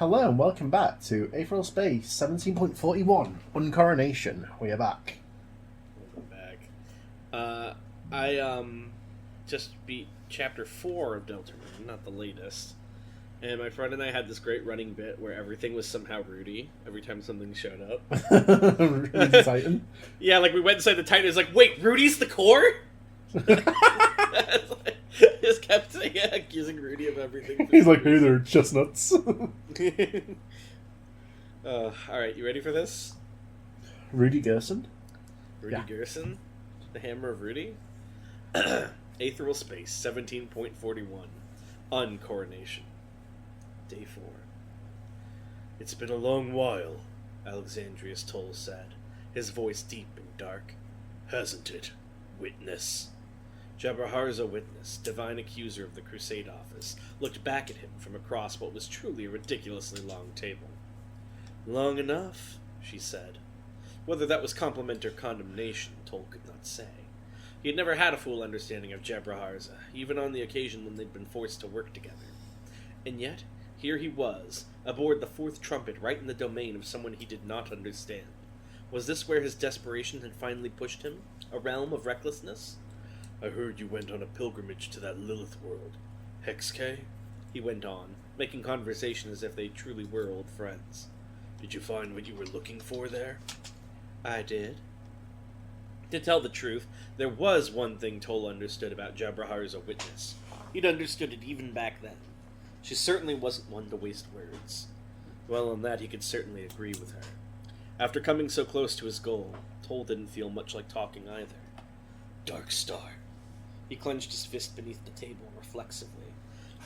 Hello and welcome back to Aetheral Space 17.41, UnCoronation. We are back. Welcome back. I just beat chapter 4 of Deltarune, not the latest. And my friend and I had this great running bit where everything was somehow Rudy every time something showed up. Rudy Titan. Yeah, like we went inside the Titan, it's like, wait, Rudy's the core? Just kept saying, accusing Rudy of everything. He's like, hey there, chestnuts. Alright, you ready for this? Rudy Gerson? Rudy Gerson? The Hammer of Rudy? Aetheral Space, 17.41. UnCoronation. Day 4. It's been a long while, Alexandrius Toll said, his voice deep and dark. Hasn't it, Witness? Jabraharza Witness, divine accuser of the Crusade office, looked back at him from across what was truly a ridiculously long table. Long enough, she said. Whether that was compliment or condemnation, Toll could not say. He had never had a full understanding of Jabraharza, even on the occasion when they'd been forced to work together. And yet, here he was, aboard the fourth trumpet right in the domain of someone he did not understand. Was this where his desperation had finally pushed him? A realm of recklessness? I heard you went on a pilgrimage to that Lilith world. Hexkay? He went on, making conversation as if they truly were old friends. Did you find what you were looking for there? I did. To tell the truth, there was one thing Toll understood about Jabraharza Witness. He'd understood it even back then. She certainly wasn't one to waste words. Well, on that he could certainly agree with her. After coming so close to his goal, Toll didn't feel much like talking either. Dark Star. He clenched his fist beneath the table reflexively.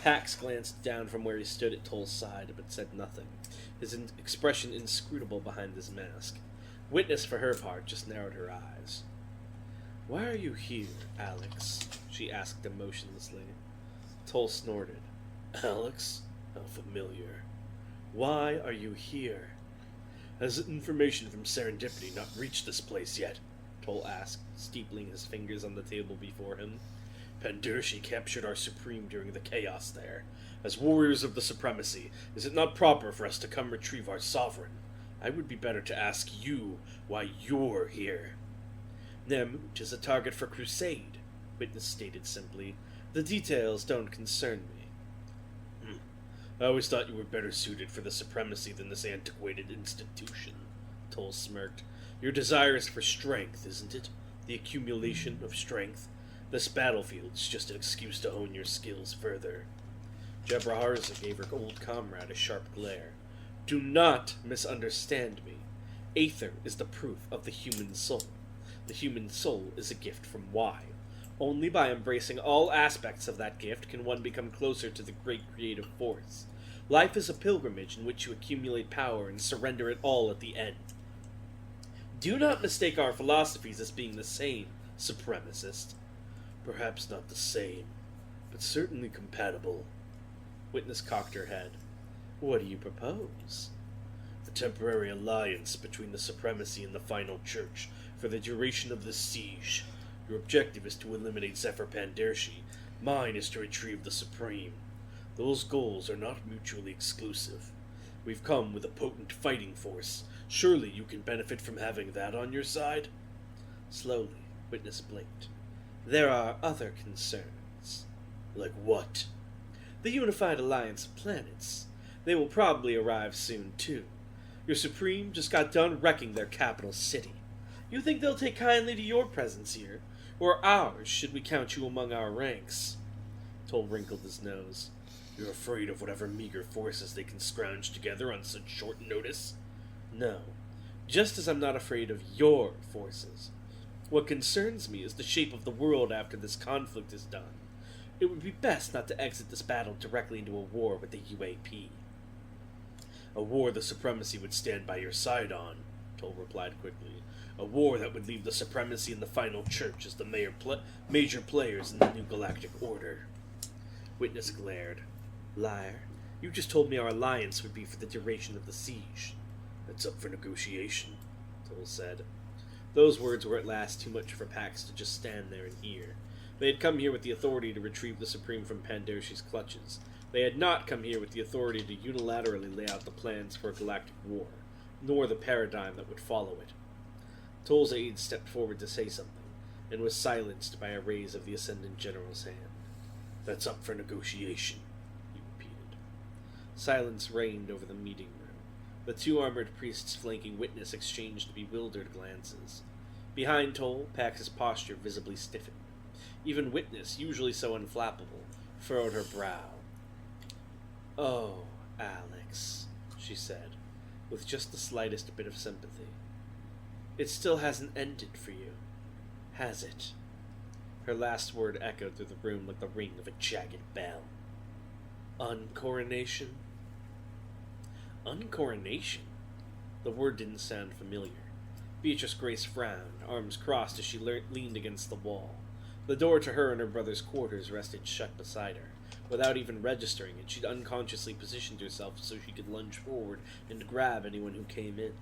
Pax glanced down from where he stood at Toll's side, but said nothing, his expression inscrutable behind his mask. Witness, for her part, just narrowed her eyes. Why are you here, Alex? She asked emotionlessly. Toll snorted. Alex? How familiar. Why are you here? Has information from Serendipity not reached this place yet? Toll asked, steepling his fingers on the table before him. Pandurshi captured our Supreme during the chaos there. As warriors of the Supremacy, is it not proper for us to come retrieve our sovereign? I would be better to ask you why you're here. Nemut is a target for Crusade, Witness stated simply. The details don't concern me. I always thought you were better suited for the Supremacy than this antiquated institution, Toll smirked. Your desire is for strength, isn't it? The accumulation of strength. This battlefield's just an excuse to hone your skills further. Jabraharza gave her old comrade a sharp glare. Do not misunderstand me. Aether is the proof of the human soul. The human soul is a gift from Y. Only by embracing all aspects of that gift can one become closer to the great creative force. Life is a pilgrimage in which you accumulate power and surrender it all at the end. Do not mistake our philosophies as being the same, supremacist. Perhaps not the same, but certainly compatible. Witness cocked her head. What do you propose? A temporary alliance between the Supremacy and the Final Church for the duration of this siege. Your objective is to eliminate Zephyr Pandurshi. Mine is to retrieve the Supreme. Those goals are not mutually exclusive. We've come with a potent fighting force. Surely you can benefit from having that on your side? Slowly, Witness blinked. There are other concerns. Like what? The Unified Alliance of Planets. They will probably arrive soon, too. Your Supreme just got done wrecking their capital city. You think they'll take kindly to your presence here? Or ours, should we count you among our ranks? Toll wrinkled his nose. You're afraid of whatever meager forces they can scrounge together on such short notice? No. Just as I'm not afraid of your forces. What concerns me is the shape of the world after this conflict is done. It would be best not to exit this battle directly into a war with the UAP. A war the Supremacy would stand by your side on, Toll replied quickly. A war that would leave the Supremacy and the Final Church as the major players in the new galactic order. Witness glared. Liar, you just told me our alliance would be for the duration of the siege. That's up for negotiation, Toll said. Those words were at last too much for Pax to just stand there and hear. They had come here with the authority to retrieve the Supreme from Pandurshi's clutches. They had not come here with the authority to unilaterally lay out the plans for a galactic war, nor the paradigm that would follow it. Toll's aide stepped forward to say something, and was silenced by a raise of the Ascendant General's hand. "That's up for negotiation," he repeated. Silence reigned over the meeting room. The two armored priests flanking Witness exchanged bewildered glances. Behind Toll, Pax's posture visibly stiffened. Even Witness, usually so unflappable, furrowed her brow. "Oh, Alex," she said, with just the slightest bit of sympathy. "It still hasn't ended for you, has it?" Her last word echoed through the room like the ring of a jagged bell. "UnCoronation?" "UnCoronation?" The word didn't sound familiar. Beatrice Grace frowned, arms crossed as she leaned against the wall. The door to her and her brother's quarters rested shut beside her. Without even registering it, she'd unconsciously positioned herself so she could lunge forward and grab anyone who came in.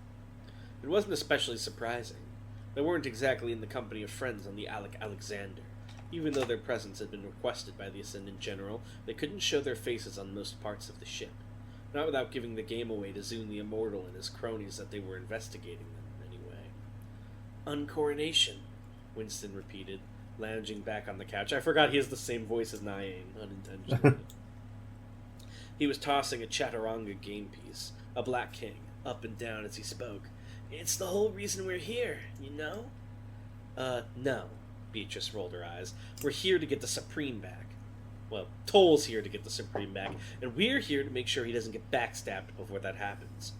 It wasn't especially surprising. They weren't exactly in the company of friends on the Alexander. Even though their presence had been requested by the Ascendant General, they couldn't show their faces on most parts of the ship. Not without giving the game away to Zune the Immortal and his cronies that they were investigating them, anyway. "UnCoronation," Winston repeated, lounging back on the couch. I forgot he has the same voice as Nyang, unintentionally. He was tossing a Chaturanga game piece, a Black King, up and down as he spoke. "It's the whole reason we're here, you know?" No. Beatrice rolled her eyes. "We're here to get the Supreme back. Well, Toll's here to get the Supreme back, and we're here to make sure he doesn't get backstabbed before that happens."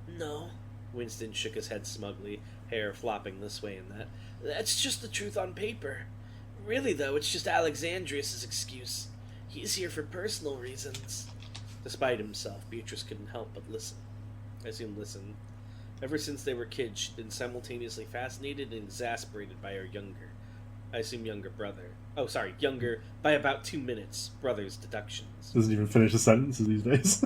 "No." Winston shook his head smugly, hair flopping this way and that. "That's just the truth on paper. Really, though, it's just Alexandrius' excuse. He's here for personal reasons." Despite himself, Beatrice couldn't help but listen. Listen. Ever since they were kids, she'd been simultaneously fascinated and exasperated by her younger brother. Younger by about 2 minutes, brother's deductions. Doesn't even finish the sentences these days.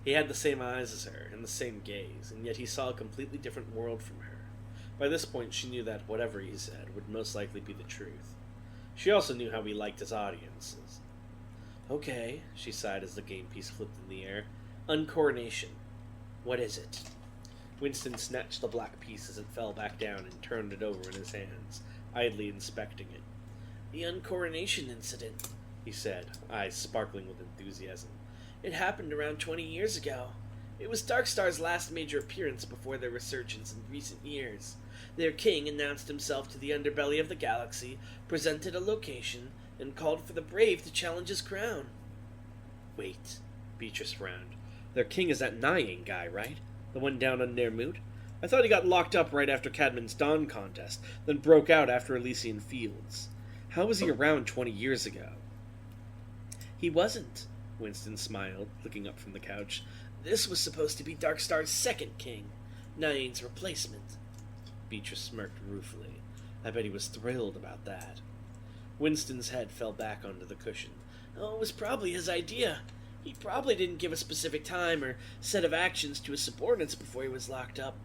He had the same eyes as her, and the same gaze, and yet he saw a completely different world from her. By this point, she knew that whatever he said would most likely be the truth. She also knew how he liked his audiences. "Okay," she sighed as the game piece flipped in the air. "UnCoronation. What is it?" Winston snatched the black piece as it fell back down and turned it over in his hands, idly inspecting it. "The UnCoronation incident," he said, eyes sparkling with enthusiasm. "It happened around 20 years ago. It was Darkstar's last major appearance before their resurgence in recent years. Their king announced himself to the underbelly of the galaxy, presented a location, and called for the brave to challenge his crown." "Wait," Beatrice frowned. "Their king is that Nyang guy, right? The one down on Nermut? I thought he got locked up right after Cadman's Dawn contest, then broke out after Elysian Fields. How was he around 20 years ago?" "He wasn't," Winston smiled, looking up from the couch. "This was supposed to be Darkstar's second king, Nyang's replacement." Beatrice smirked ruefully. I bet he was thrilled about that. Winston's head fell back onto the cushion. "Oh, it was probably his idea. He probably didn't give a specific time or set of actions to his subordinates before he was locked up.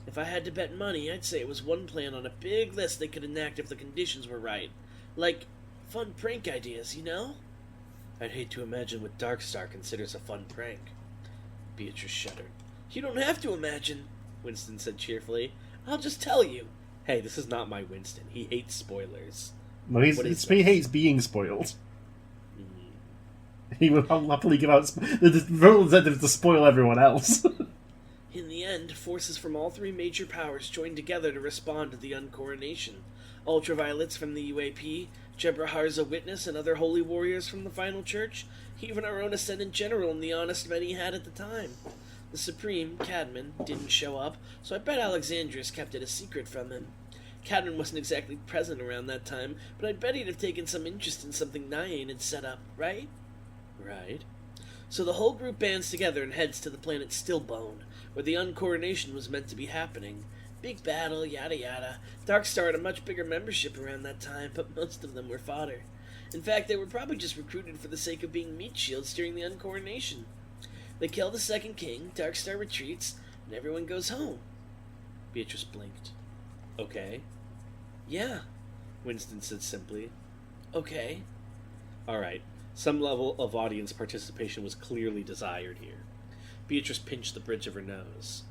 If I had to bet money, I'd say it was one plan on a big list they could enact if the conditions were right. Like, fun prank ideas, you know?" "I'd hate to imagine what Darkstar considers a fun prank." Beatrice shuddered. "You don't have to imagine," Winston said cheerfully. "I'll just tell you." Hey, this is not my Winston. He hates spoilers. No, he hates being spoiled. He would happily give out the real incentive to spoil everyone else. "In the end, forces from all three major powers joined together to respond to the UnCoronation. Ultraviolets from the UAP, Jebraharza Witness, and other holy warriors from the Final Church, even our own Ascendant General and the honest men he had at the time. The Supreme, Cadman, didn't show up, so I bet Alexandrius kept it a secret from him. Cadman wasn't exactly present around that time, but I bet he'd have taken some interest in something Nyang had set up, right?" "Right." "So the whole group bands together and heads to the planet Stillbone, where the UnCoronation was meant to be happening. Big battle, yada yada. Darkstar had a much bigger membership around that time, but most of them were fodder. In fact, they were probably just recruited for the sake of being meat shields during the UnCoronation. They kill the second king, Darkstar retreats, and everyone goes home." Beatrice blinked. "Okay." "Yeah," Winston said simply. "Okay." "Alright, Some level of audience participation was clearly desired here. Beatrice pinched the bridge of her nose.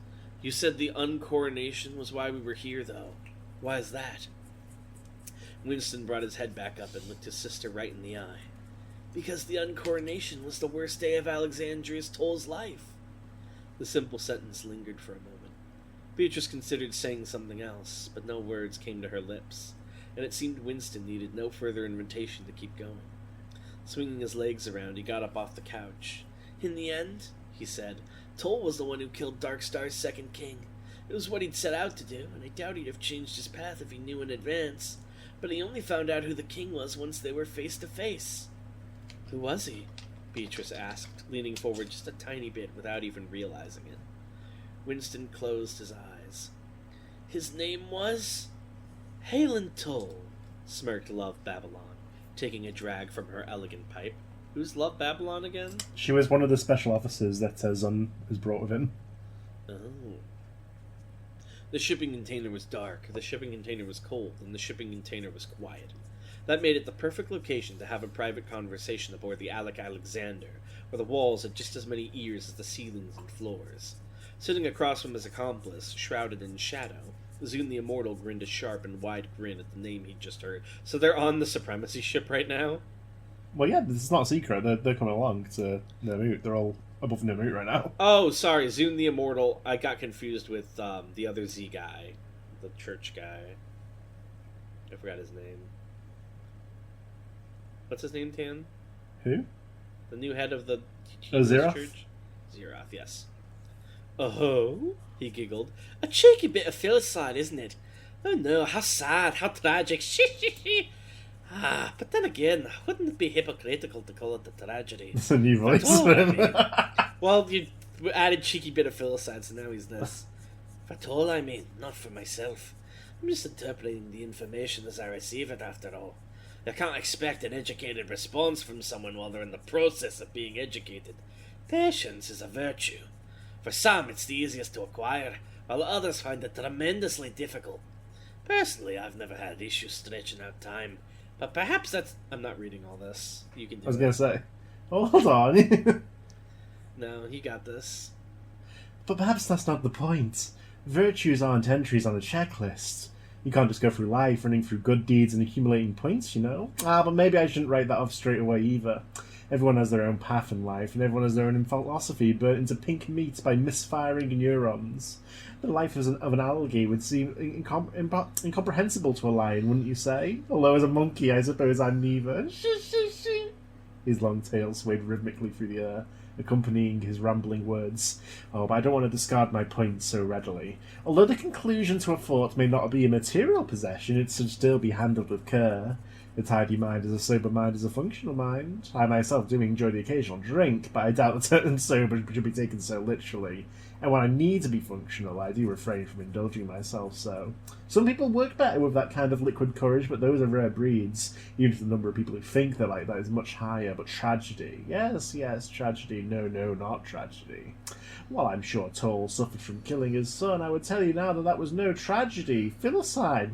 You said the UnCoronation was why we were here, though. Why is that? Winston brought his head back up and looked his sister right in the eye. Because the UnCoronation was the worst day of Alexandria's Toll's life. The simple sentence lingered for a moment. Beatrice considered saying something else, but no words came to her lips, and it seemed Winston needed no further invitation to keep going. Swinging his legs around, he got up off the couch. In the end, he said, Toll was the one who killed Darkstar's second king. It was what he'd set out to do, and I doubt he'd have changed his path if he knew in advance. But he only found out who the king was once they were face to face. Who was he? Beatrice asked, leaning forward just a tiny bit without even realizing it. Winston closed his eyes. His name was... Halen Toll, smirked Love Babylon, taking a drag from her elegant pipe. Who's Love Babylon again? She was one of the special officers that Zun has brought with him. Oh. The shipping container was dark, the shipping container was cold, and the shipping container was quiet. That made it the perfect location to have a private conversation aboard the Alexander, where the walls had just as many ears as the ceilings and floors. Sitting across from his accomplice, shrouded in shadow, Zun the Immortal grinned a sharp and wide grin at the name he'd just heard. So they're on the Supremacy ship right now? Well, yeah, this is not a secret. They're coming along to Nirmut. They're all above Nirmut right now. Oh, sorry, Zun the Immortal. I got confused with the other Z guy, the church guy. I forgot his name. What's his name, Tan? Who? The new head of the Zeroth? church? Zeroth, yes. Oh, he giggled. A cheeky bit of filicide, isn't it? Oh no, how sad, how tragic. But then again, wouldn't it be hypocritical to call it a tragedy? It's a new voice. Well, you added cheeky bit of filicide, so now he's this. For all I mean, not for myself. I'm just interpreting the information as I receive it, after all. You can't expect an educated response from someone while they're in the process of being educated. Patience is a virtue. For some, it's the easiest to acquire, while others find it tremendously difficult. Personally, I've never had issues stretching out time, but perhaps that's... I'm not reading all this. You can do it. I was going to say. Oh, hold on. No, you got this. But perhaps that's not the point. Virtues aren't entries on a checklist. You can't just go through life running through good deeds and accumulating points, you know? But maybe I shouldn't write that off straight away either. Everyone has their own path in life, and everyone has their own philosophy burnt into pink meat by misfiring neurons. The life of an algae would seem incomprehensible to a lion, wouldn't you say? Although as a monkey, I suppose I'm neither. His long tail swayed rhythmically through the air, accompanying his rambling words. Oh, but I don't want to discard my point so readily. Although the conclusion to a thought may not be a material possession, it should still be handled with care. A tidy mind is a sober mind is a functional mind. I myself do enjoy the occasional drink, but I doubt that certain sober should be taken so literally. And when I need to be functional, I do refrain from indulging myself so. Some people work better with that kind of liquid courage, but those are rare breeds. Even if the number of people who think they're like that is much higher. But tragedy. Yes, tragedy. No, not tragedy. While I'm sure Toll suffered from killing his son, I would tell you now that was no tragedy. Filicide.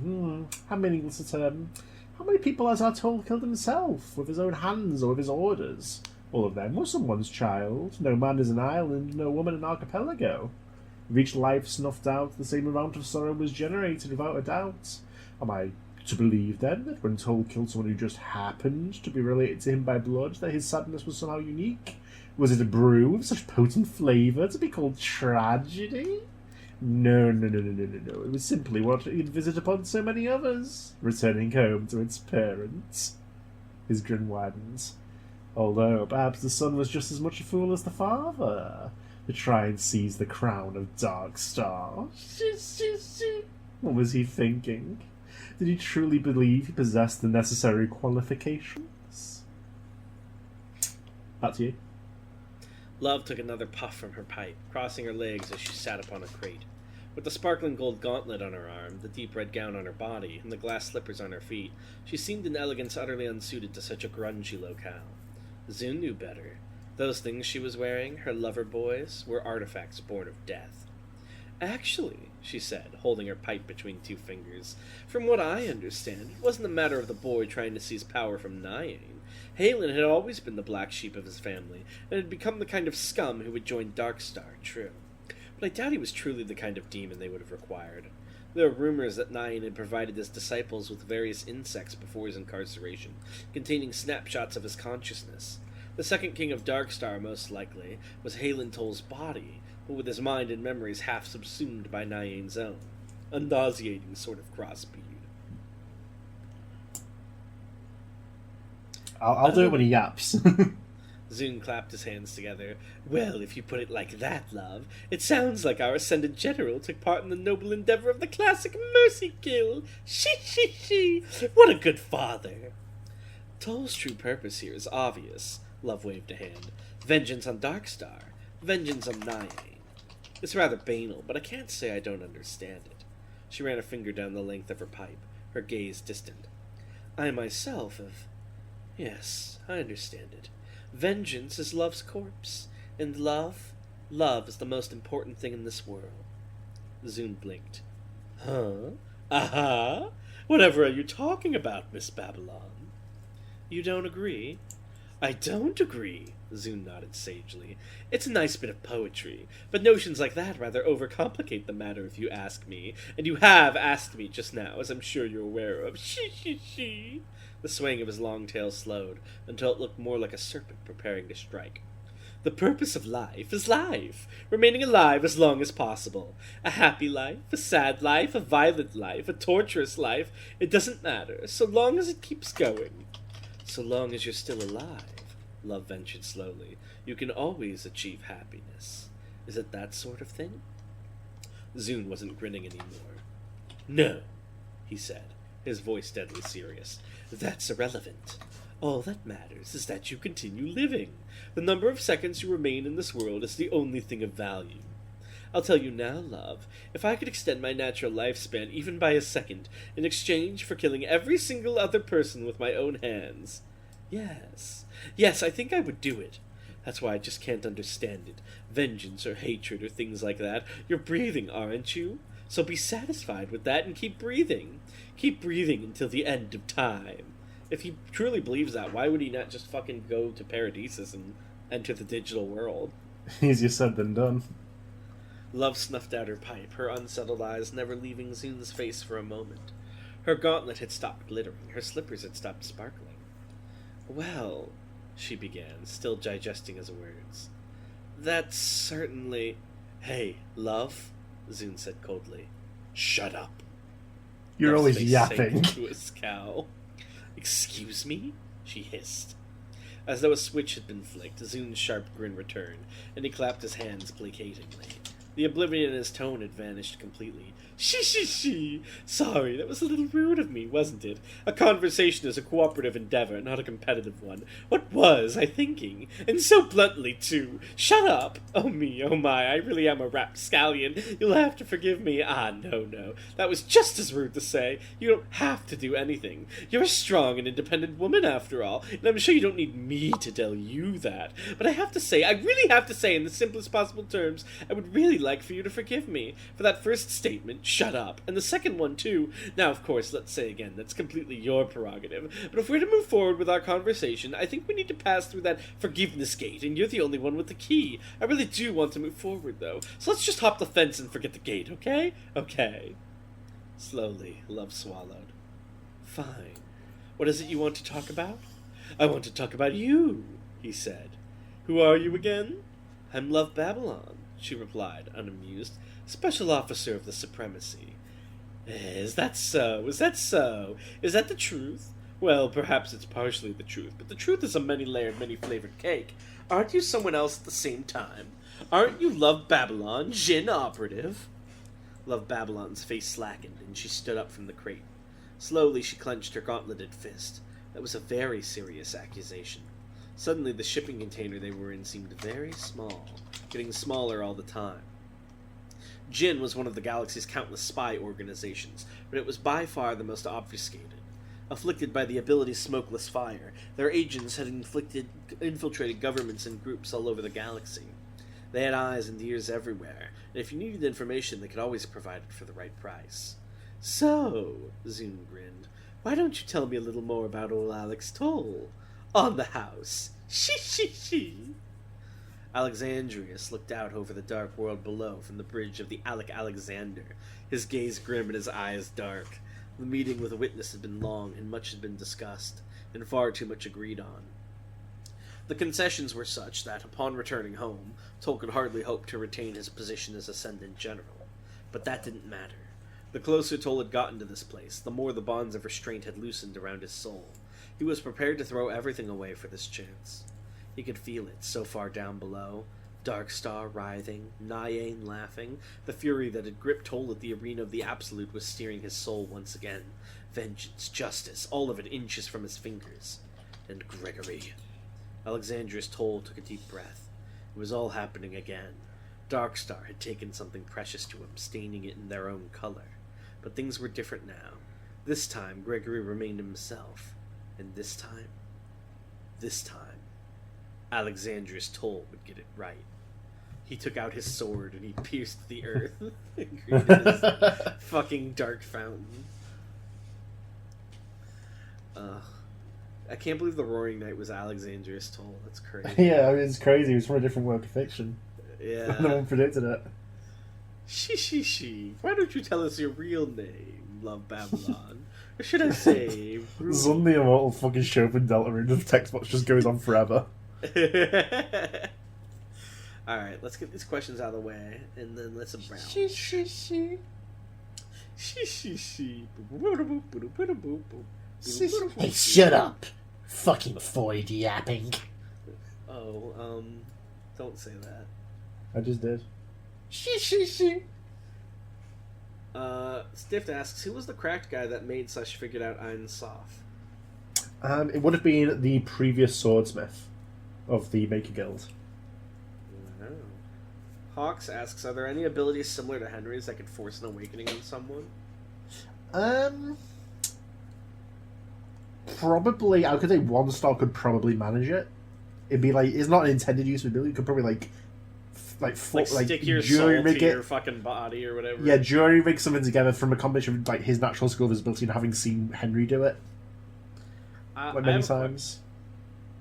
How meaningless a term. How many people has our Toll killed himself, with his own hands or with his orders? All of them were someone's child. No man is an island, no woman an archipelago. With each life snuffed out, the same amount of sorrow was generated, without a doubt. Am I to believe, then, that when Toll killed someone who just happened to be related to him by blood, that his sadness was somehow unique? Was it a brew with such potent flavour to be called tragedy? No. It was simply what he'd visit upon so many others, returning home to its parents. His grin widens. Although perhaps the son was just as much a fool as the father, to try and seize the crown of Darkstar. What was he thinking? Did he truly believe he possessed the necessary qualifications? Back to you. Love took another puff from her pipe, crossing her legs as she sat upon a crate. With the sparkling gold gauntlet on her arm, the deep red gown on her body, and the glass slippers on her feet, she seemed in elegance utterly unsuited to such a grungy locale. Zun knew better. Those things she was wearing, her lover boys, were artifacts born of death. Actually, she said, holding her pipe between two fingers, from what I understand, it wasn't a matter of the boy trying to seize power from Nyane. Halen had always been the black sheep of his family, and had become the kind of scum who would join Darkstar, true. But I doubt he was truly the kind of demon they would have required. There are rumors that Nyane had provided his disciples with various insects before his incarceration, containing snapshots of his consciousness. The second king of Darkstar, most likely, was Halen Toll's body, but with his mind and memories half subsumed by Nyane's own. A nauseating sort of crossbreed. I'll do it when he yaps. Zune clapped his hands together. Well, if you put it like that, love, it sounds like our ascended general took part in the noble endeavor of the classic mercy kill. She. What a good father. Toll's true purpose here is obvious. Love waved a hand. Vengeance on Darkstar. Vengeance on Nyane. It's rather banal, but I can't say I don't understand it. She ran a finger down the length of her pipe, her gaze distant. I myself have... Yes, I understand it. Vengeance is love's corpse, and love is the most important thing in this world. Zune blinked. Huh? Aha! Whatever are you talking about, Miss Babylon? You don't agree? I don't agree, Zune nodded sagely. It's a nice bit of poetry, but notions like that rather overcomplicate the matter if you ask me, and you have asked me just now, as I'm sure you're aware of. She. The swaying of his long tail slowed, until it looked more like a serpent preparing to strike. The purpose of life is life, remaining alive as long as possible. A happy life, a sad life, a violent life, a torturous life, it doesn't matter, so long as it keeps going. So long as you're still alive, Love ventured slowly, you can always achieve happiness. Is it that sort of thing? Zune wasn't grinning anymore. No, he said, his voice deadly serious. That's irrelevant. All that matters is that you continue living. The number of seconds you remain in this world is the only thing of value. I'll tell you now, love, if I could extend my natural lifespan even by a second in exchange for killing every single other person with my own hands. Yes, I think I would do it. That's why I just can't understand it. Vengeance or hatred or things like that. You're breathing, aren't you? So be satisfied with that and keep breathing. Keep breathing until the end of time. If he truly believes that, why would he not just fucking go to Paradisus and enter the digital world? Easier said than done. Love snuffed out her pipe, her unsettled eyes never leaving Zune's face for a moment. Her gauntlet had stopped glittering, her slippers had stopped sparkling. Well, she began, still digesting his words. That's certainly... Hey, love, Zune said coldly. Shut up. You're Love's always face yapping. sank into a scowl. Excuse me? She hissed. As though a switch had been flicked, Zune's sharp grin returned, and he clapped his hands placatingly. The oblivion in his tone had vanished completely. She. Sorry, that was a little rude of me, wasn't it? A conversation is a cooperative endeavor, not a competitive one. What was I thinking? And so bluntly, too. Shut up! Oh me, oh my, I really am a rapscallion. You'll have to forgive me. No. That was just as rude to say. You don't have to do anything. You're a strong and independent woman, after all, and I'm sure you don't need me to tell you that. But I really have to say, in the simplest possible terms, I would really like for you to forgive me for that first statement, shut up, and the second one too. Now, of course, let's say again, that's completely your prerogative, but if we're to move forward with our conversation, I think we need to pass through that forgiveness gate, and you're the only one with the key. I really do want to move forward, though, so let's just hop the fence and forget the gate, okay? Okay. Slowly, Love swallowed. Fine. What is it you want to talk about? I want to talk about you, he said. Who are you again? I'm Love Babylon, she replied, unamused. Special Officer of the Supremacy. Is that so? Is that the truth? Well, perhaps it's partially the truth, but the truth is a many-layered, many-flavored cake. Aren't you someone else at the same time? Aren't you Love Babylon, Jinn operative? Love Babylon's face slackened, and she stood up from the crate. Slowly she clenched her gauntleted fist. That was a very serious accusation. Suddenly the shipping container they were in seemed very small, getting smaller all the time. Jinn was one of the galaxy's countless spy organizations, but it was by far the most obfuscated. Afflicted by the ability Smokeless Fire, their agents had infiltrated governments and groups all over the galaxy. They had eyes and ears everywhere, and if you needed information, they could always provide it for the right price. So, Zoom grinned, why don't you tell me a little more about old Alex Toll? On the house. She. Alexandrius looked out over the dark world below from the bridge of the Alexander, his gaze grim and his eyes dark. The meeting with a witness had been long, and much had been discussed, and far too much agreed on. The concessions were such that, upon returning home, Toll could hardly hope to retain his position as Ascendant General. But that didn't matter. The closer Toll had gotten to this place, the more the bonds of restraint had loosened around his soul. He was prepared to throw everything away for this chance. He could feel it, so far down below. Darkstar writhing, Nyane laughing. The fury that had gripped Toll at the arena of the Absolute was steering his soul once again. Vengeance, justice, all of it inches from his fingers. And Gregory. Alexandrius Toll took a deep breath. It was all happening again. Darkstar had taken something precious to him, staining it in their own color. But things were different now. This time, Gregory remained himself. And this time, Alexandrius Toll would get it right. He took out his sword and he pierced the earth and created this fucking dark fountain. I can't believe the Roaring Knight was Alexandrius Toll. That's crazy. Yeah, I mean, it's crazy. It was from a different work of fiction. Yeah. No one predicted it. She. Why don't you tell us your real name, Love Babylon? Or should I say... Zun the Immortal fucking Chopin Delta Ring of the text box just goes on forever. Alright, let's get these questions out of the way, and then let's brown. She. Hey, shut up! Fucking Foyd yapping. Oh, don't say that. I just did. She. Stift asks, who was the cracked guy that made / figured out Ein Sof? It would have been the previous swordsmith of the Maker Guild. Wow. Hawks asks, are there any abilities similar to Henry's that could force an awakening on someone? Probably, I could say one star could probably manage it. It'd be like, it's not an intended use of ability. You could probably stick your soul to your fucking body or whatever. Yeah, jury rig something together from a combination of like his natural skill visibility and having seen Henry do it many times.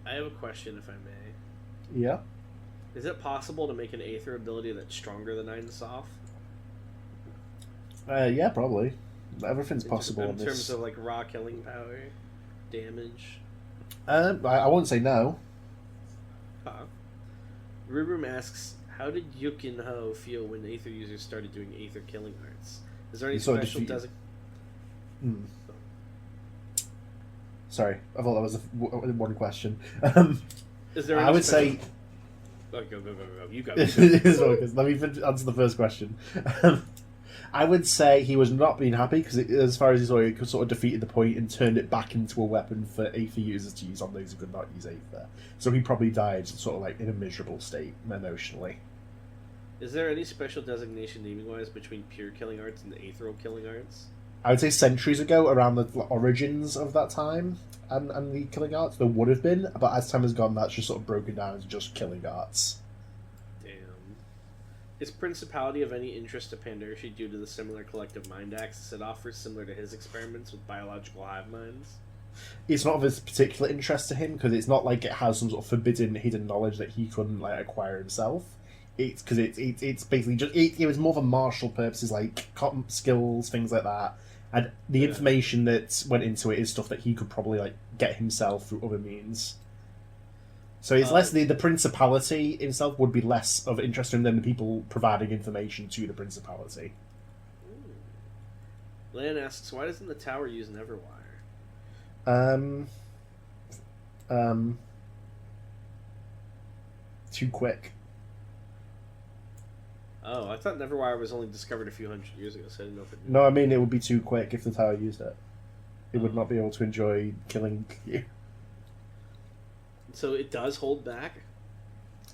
I have a question, if I may. Yeah. Is it possible to make an Aether ability that's stronger than Ein Sof? Yeah, probably. Everything's possible in in terms this. of like raw killing power, damage. I won't say no. Huh. Rubrum asks, how did Yukin Ho feel when Aether users started doing Aether killing arts? Is there any special Sorry, I thought that was one question. Is there? I would say. Oh, go. You go. Let me answer the first question. I would say he was not being happy because, as far as he saw, it sort of defeated the point and turned it back into a weapon for Aether users to use on those who could not use Aether. So he probably died sort of like in a miserable state emotionally. Is there any special designation naming-wise between pure killing arts and the Aetheral killing arts? I would say centuries ago, around the origins of that time and the killing arts, there would have been, but as time has gone, that's just sort of broken down as just killing arts. Damn. Is Principality of any interest to Pandershi due to the similar collective mind axis it offers, similar to his experiments with biological hive minds? It's not of his particular interest to him, because it's not like it has some sort of forbidden hidden knowledge that he couldn't like acquire himself. It's because it's basically just it was more for martial purposes, like skills, things like that. And the information that went into it is stuff that he could probably like get himself through other means. So it's less the principality itself would be less of interest to him than the people providing information to the principality. Lan asks, why doesn't the tower use Neverwire? Too quick. Oh, I thought Neverwire was only discovered a few hundred years ago, so I didn't know if it... No, I mean, it would be too quick if the tower used it. It would not be able to enjoy killing you. So it does hold back?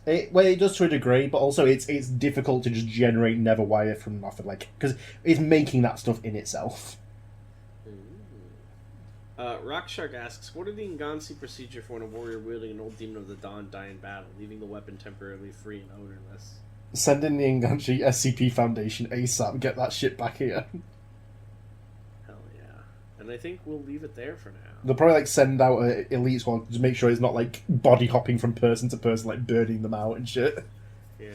Well, it does to a degree, but also it's difficult to just generate Neverwire from nothing, like, because it's making that stuff in itself. Rockshark asks, what are the Ngansi procedure for when a warrior wielding an old demon of the dawn die in battle, leaving the weapon temporarily free and ownerless? Send in the Inganshi SCP Foundation ASAP. Get that shit back here. Hell yeah. And I think we'll leave it there for now. They'll probably like send out an elite squad to make sure it's not like body hopping from person to person, like burning them out and shit. Yeah.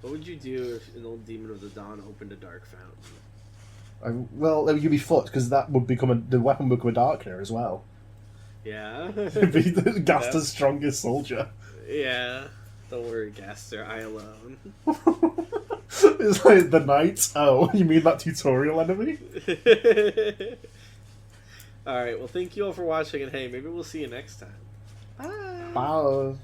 What would you do if an old demon of the dawn opened a dark fountain? Well, you'd be fucked because that would become the weapon would become a Darkner as well. Yeah. It'd be Gaster's strongest soldier. Yeah. Don't worry, Gaster. I alone. It's like the knights. Oh, you mean that tutorial enemy? Alright, well, thank you all for watching, and hey, maybe we'll see you next time. Bye! Bye.